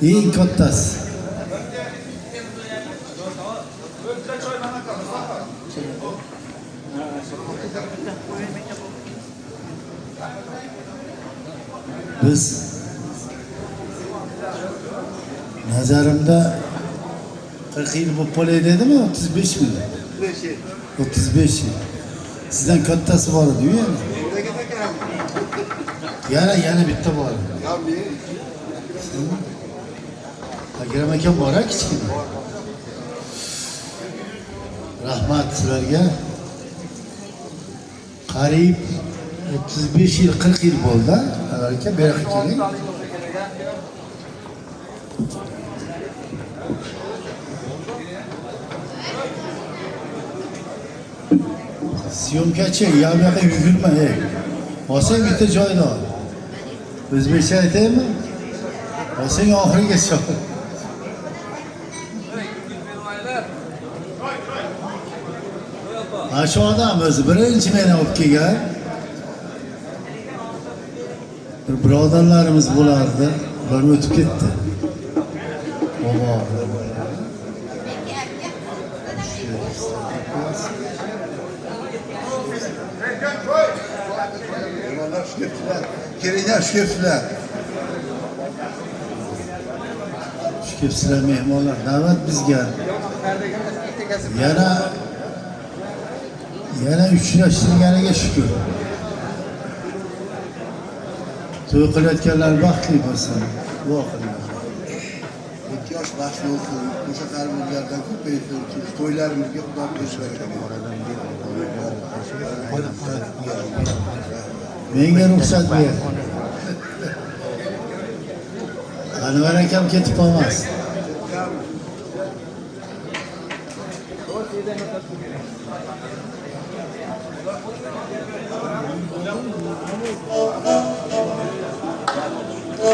eng kattasi. Biz nazarimda 40 yil bo'lib qolay dedimi, 35 mi? 35 yil. Sizdan kattasi bor edi-ku yana. Yana bitta bor. Akram akam bor-a kichkina. Rahmat sizlarga. Qariyb 35 yil, 40 yil bo'ldi. Aka, bu yoqqa keling. Syomkachi, yoqqa yugurma, ey. Olsang bitta joyni ol. O'zbekcha aytaymi? Olsang oxirigacha ol. Shu odam o'zi birinchi meni olib kelgan. Bir birodarlarimiz bo'lardi, ular o'tib ketdi. Bobo. Keringlar, shkepsizlar. Shkepsizlar mehmonlar, navbat bizga. Yana uchrashtirganiga shukur. To'y qilayotganlar baxtli bo'lsin. Duo qilinglar. Yosh baxtli olsun. O'sha qarindorlardan ko'payib to'ylarimizga Xudo Menga ruxsat ber. Anvar akam ketib qolmas.